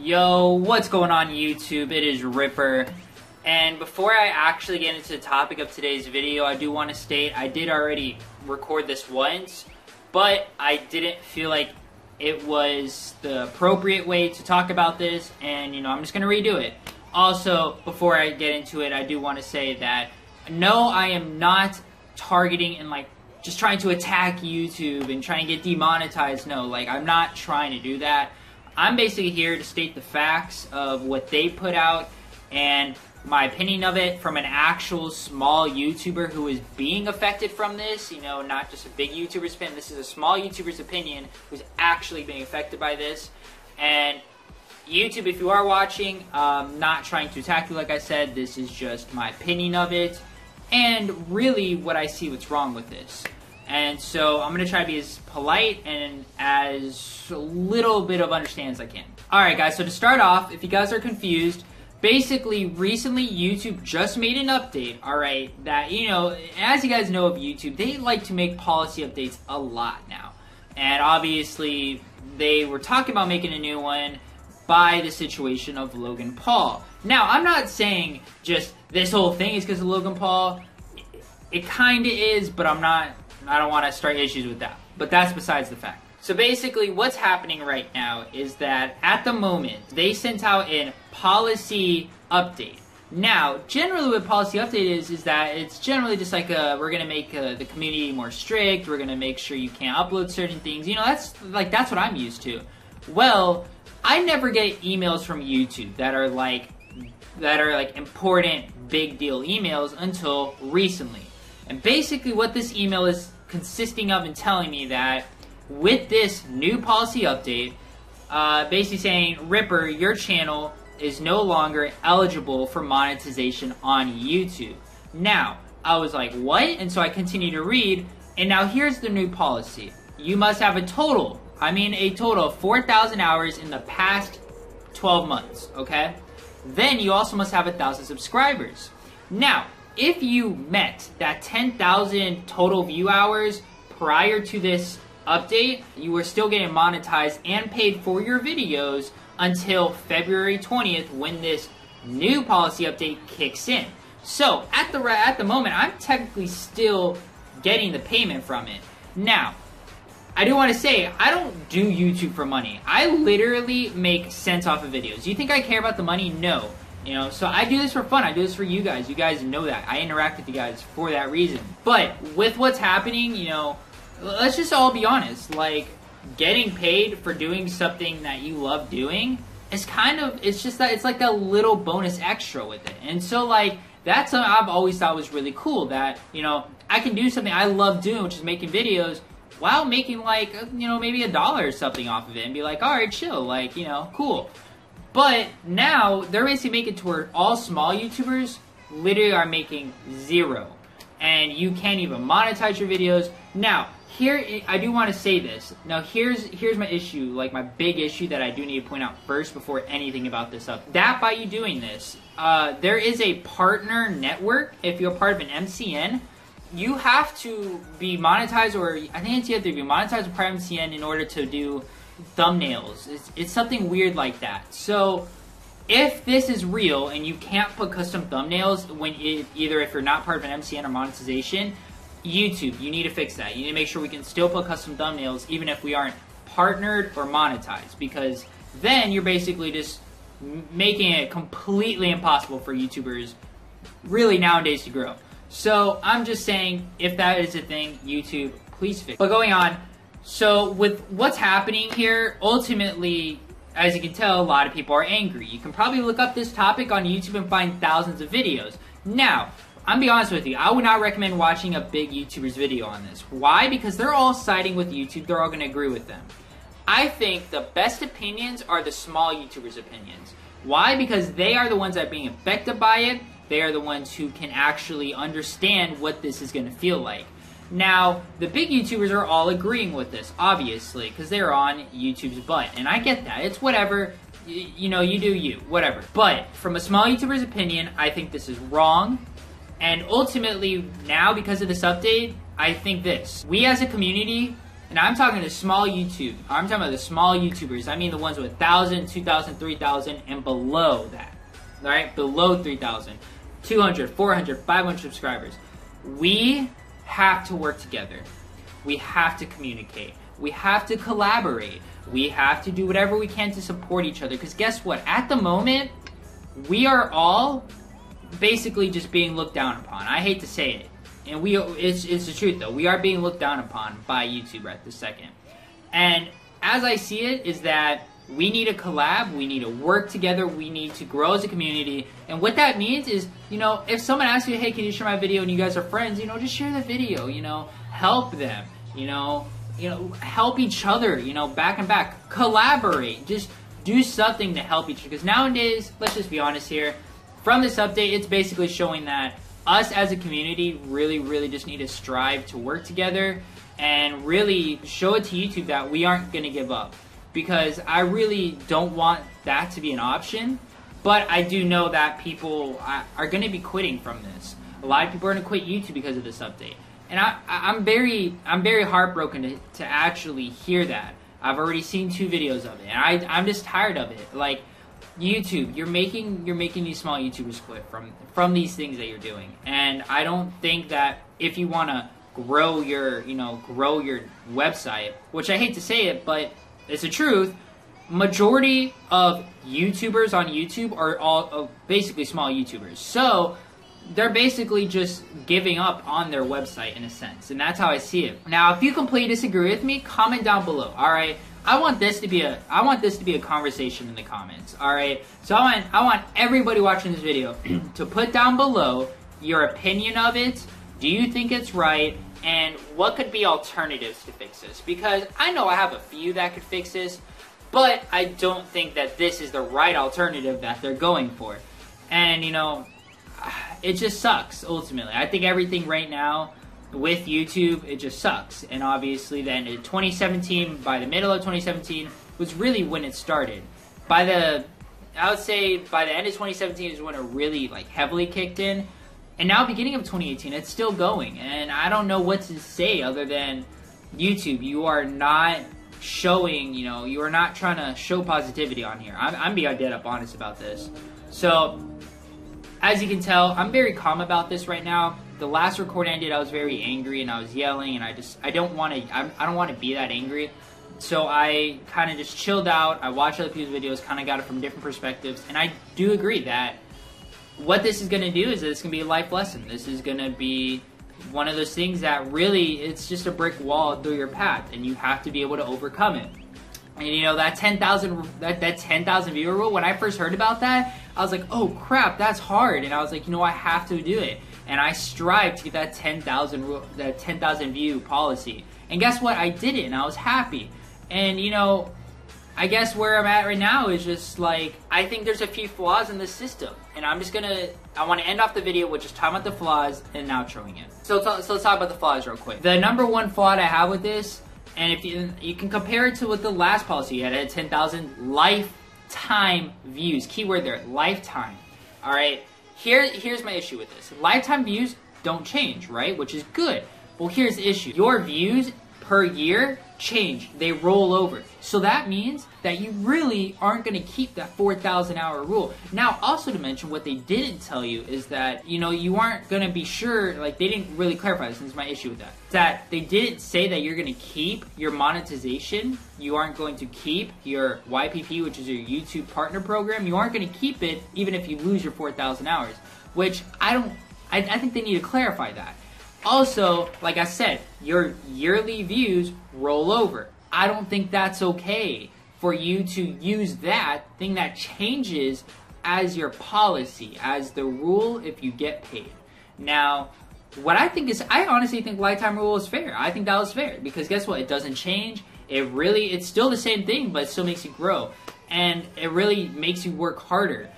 Yo, what's going on YouTube? It is Ripper. And before I actually get into the topic of today's video, I do want to state I did already record this once, but I didn't feel like it was the appropriate way to talk about this, and I'm just going to redo it. Also, before I get into it, I do want to say that no, I am not targeting and just trying to attack YouTube and trying to get demonetized. No, I'm not trying to do that. I'm basically here to state the facts of what they put out and my opinion of it from an actual small YouTuber who is being affected from this, not just a big YouTuber's opinion. This is a small YouTuber's opinion who's actually being affected by this. And YouTube, if you are watching, not trying to attack you, like I said, this is just my opinion of it and really what I see what's wrong with this. And so I'm going to try to be as polite and as little bit of understanding as I can. Alright guys, so to start off, if you guys are confused, basically recently YouTube just made an update, alright, that, as you guys know of YouTube, they like to make policy updates a lot now. And obviously, they were talking about making a new one by the situation of Logan Paul. Now, I'm not saying just this whole thing is because of Logan Paul. It kind of is, but I don't want to start issues with that. But that's besides the fact. So basically what's happening right now is that at the moment they sent out a policy update. Now, generally what policy update is that it's generally just like we're going to make the community more strict, we're going to make sure you can't upload certain things. That's what I'm used to. Well, I never get emails from YouTube that are important big deal emails until recently. And basically what this email is consisting of and telling me that with this new policy update, basically saying, Ripper, your channel is no longer eligible for monetization on YouTube. Now, I was like, what? And so I continue to read, and now here's the new policy. You must have a total of 4,000 hours in the past 12 months, okay? Then you also must have 1,000 subscribers. Now, if you met that 10,000 total view hours prior to this update, you were still getting monetized and paid for your videos until February 20th when this new policy update kicks in. So at the moment, I'm technically still getting the payment from it. Now, I do want to say, I don't do YouTube for money. I literally make cents off of videos. You think I care about the money? No. So I do this for fun. I do this for you guys. You guys know that. I interact with you guys for that reason. But with what's happening, let's just all be honest. Getting paid for doing something that you love doing is it's like a little bonus extra with it. And so that's something I've always thought was really cool, that, I can do something I love doing, which is making videos, while making maybe $1 or something off of it and be like, alright, chill, cool. But now they're basically making it to where all small YouTubers literally are making zero. And you can't even monetize your videos. Now, here, I do want to say this. Now, here's my issue, my big issue that I do need to point out first before anything about this up. That by you doing this, there is a partner network. If you're part of an MCN, you have to be monetized, or I think you have to be monetized with Prime MCN in order to do thumbnails. It's something weird like that. So if this is real and you can't put custom thumbnails either if you're not part of an MCN or monetization, YouTube, you need to fix that. You need to make sure we can still put custom thumbnails even if we aren't partnered or monetized, because then you're basically just making it completely impossible for YouTubers really nowadays to grow. So I'm just saying, if that is a thing, YouTube, please fix it. But going on, so with what's happening here, ultimately, as you can tell, a lot of people are angry. You can probably look up this topic on YouTube and find thousands of videos. Now, I'm gonna be honest with you, I would not recommend watching a big YouTuber's video on this. Why? Because they're all siding with YouTube, they're all gonna agree with them. I think the best opinions are the small YouTubers' opinions. Why? Because they are the ones that are being affected by it. They are the ones who can actually understand what this is gonna feel like. Now, the big YouTubers are all agreeing with this, obviously, because they're on YouTube's butt. And I get that. It's whatever. You do you. Whatever. But from a small YouTuber's opinion, I think this is wrong. And ultimately, now, because of this update, I think this. We as a community And I'm talking to small YouTube. I'm talking about the small YouTubers. I mean the ones with 1,000, 2,000, 3,000, and below that. Right? Below 3,000. 200, 400, 500 subscribers. We have to work together. We have to communicate. We have to collaborate. We have to do whatever we can to support each other. Because guess what? At the moment, we are all basically just being looked down upon. I hate to say it. And it's the truth though. We are being looked down upon by YouTube right this second. And as I see it is that we need to collab, we need to work together, we need to grow as a community. And what that means is, you know, if someone asks you, hey, can you share my video, and you guys are friends, you know, just share the video, you know, help them, you know, help each other, you know, back and back, collaborate, just do something to help each other. Because nowadays, let's just be honest here, from this update, it's basically showing that us as a community really just need to strive to work together and really show it to YouTube that we aren't going to give up. Because I really don't want that to be an option, but I do know that people are going to be quitting from this. A lot of people are going to quit YouTube because of this update. And I'm very heartbroken to actually hear that. I've already seen 2 videos of it, and I'm just tired of it. Like, YouTube, you're making these small YouTubers quit from these things that you're doing. And I don't think that if you want to grow your website, which I hate to say it, but it's the truth, majority of YouTubers on YouTube are all basically small YouTubers. So they're basically just giving up on their website in a sense, and that's how I see it. Now, if you completely disagree with me, comment down below. All right, I want this to be a conversation in the comments. All right, so I want everybody watching this video to put down below your opinion of it. Do you think it's right? And what could be alternatives to fix this? Because I know I have a few that could fix this, but I don't think that this is the right alternative that they're going for. And, you know, it just sucks, ultimately. I think everything right now with YouTube, it just sucks. And obviously then in 2017, by the middle of 2017, was really when it started. I would say by the end of 2017 is when it really, like, heavily kicked in. And now, beginning of 2018, it's still going. And I don't know what to say other than YouTube, you are not showing, you know, you are not trying to show positivity on here. I'm being dead up honest about this. So, as you can tell, I'm very calm about this right now. The last record ended, I was very angry and I was yelling, and I don't want to be that angry. So I kind of just chilled out. I watched other people's videos, kind of got it from different perspectives, and I do agree that what this is going to do is it's going to be a life lesson. This is going to be one of those things that really, it's just a brick wall through your path, and you have to be able to overcome it. And you know, that 10,000 viewer rule, when I first heard about that, I was like, oh crap, that's hard. And I was like, you know, I have to do it. And I strive to get that 10,000 view policy. And guess what? I did it, and I was happy. And you know, I guess where I'm at right now is just like, I think there's a few flaws in the system. And I want to end off the video with just talking about the flaws and outroing it. So let's talk about the flaws real quick. The number one flaw I have with this, and if you can compare it to what the last policy you had 10,000 lifetime views. Keyword there, lifetime. All right, here's my issue with this. Lifetime views don't change, right? Which is good. Well, here's the issue. Your views per year change. They roll over. So that means that you really aren't going to keep that 4,000 hour rule. Now, also to mention, what they didn't tell you is that, you know, you aren't going to be sure, like, they didn't really clarify this, and this is my issue with that. That they didn't say that you're going to keep your monetization. You aren't going to keep your YPP, which is your YouTube partner program. You aren't going to keep it even if you lose your 4,000 hours, which I think they need to clarify that. Also, like I said, your yearly views roll over. I don't think that's okay for you to use that thing that changes as your policy, as the rule if you get paid. Now, what I think is, I honestly think lifetime rule is fair. I think that was fair because guess what? It doesn't change. It's still the same thing, but it still makes you grow. And it really makes you work harder.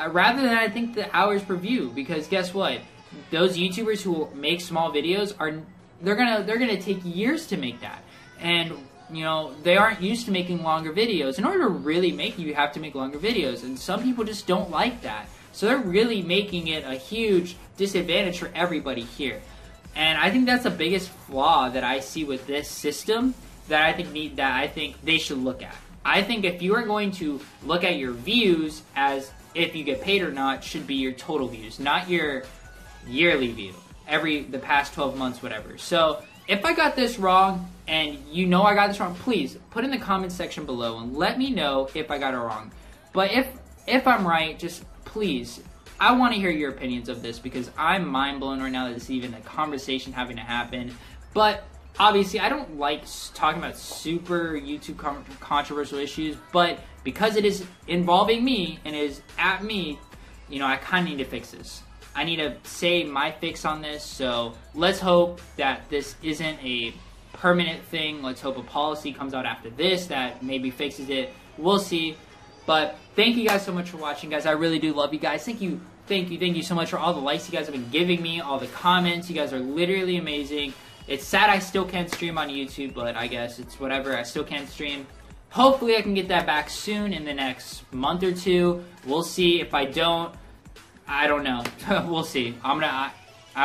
Rather than, I think, the hours per view, because guess what? Those YouTubers who make small videos they're gonna take years to make that, and you know, they aren't used to making longer videos. In order to really make it, you have to make longer videos, and some people just don't like that. So they're really making it a huge disadvantage for everybody here. And I think that's the biggest flaw that I see with this system, that I think they should look at. I think if you are going to look at your views as if you get paid or not, should be your total views, not your yearly view, the past 12 months, whatever. So if I got this wrong, and you know I got this wrong, please put in the comment section below and let me know if I got it wrong. But if I'm right, just please, I want to hear your opinions of this, because I'm mind blown right now that this is even a conversation having to happen. But obviously, I don't like talking about super YouTube controversial issues, but because it is involving me and is at me, you know, I kind of need to fix this. I need to say my fix on this, so let's hope that this isn't a permanent thing. Let's hope a policy comes out after this that maybe fixes it. We'll see. But thank you guys so much for watching, guys. I really do love you guys. Thank you so much for all the likes you guys have been giving me, all the comments. You guys are literally amazing. It's sad I still can't stream on YouTube, but I guess it's whatever. I still can't stream. Hopefully I can get that back soon in the next month or two. We'll see. If I don't, I don't know. We'll see. I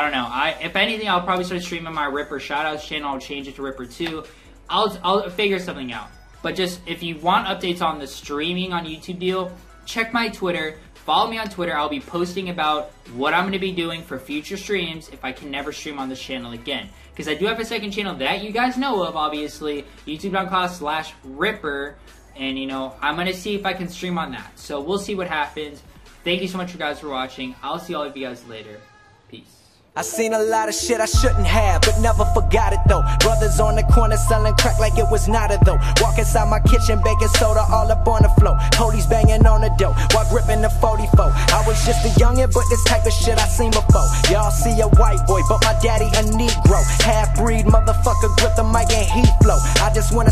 don't know. If anything, I'll probably start streaming my Ripr Shoutouts channel. I'll change it to Ripr 2. I'll figure something out. But just, if you want updates on the streaming on YouTube deal, check my Twitter. Follow me on Twitter. I'll be posting about what I'm going to be doing for future streams if I can never stream on this channel again. Because I do have a second channel that you guys know of, obviously. YouTube.com/Ripr. And, you know, I'm going to see if I can stream on that. So we'll see what happens. Thank you so much, guys, for watching. I'll see all of you guys later. Peace. I seen a lot of shit I shouldn't have, but never forgot it though. Brothers on the corner selling crack like it was not a though. Walk inside my kitchen, baking soda all up on the floor. Police banging on the door while gripping the 44. I was just a youngin', but this type of shit I seen before. Y'all see a white boy, but my daddy a Negro. Half-breed motherfucker grip the mic and he flow. I just wanna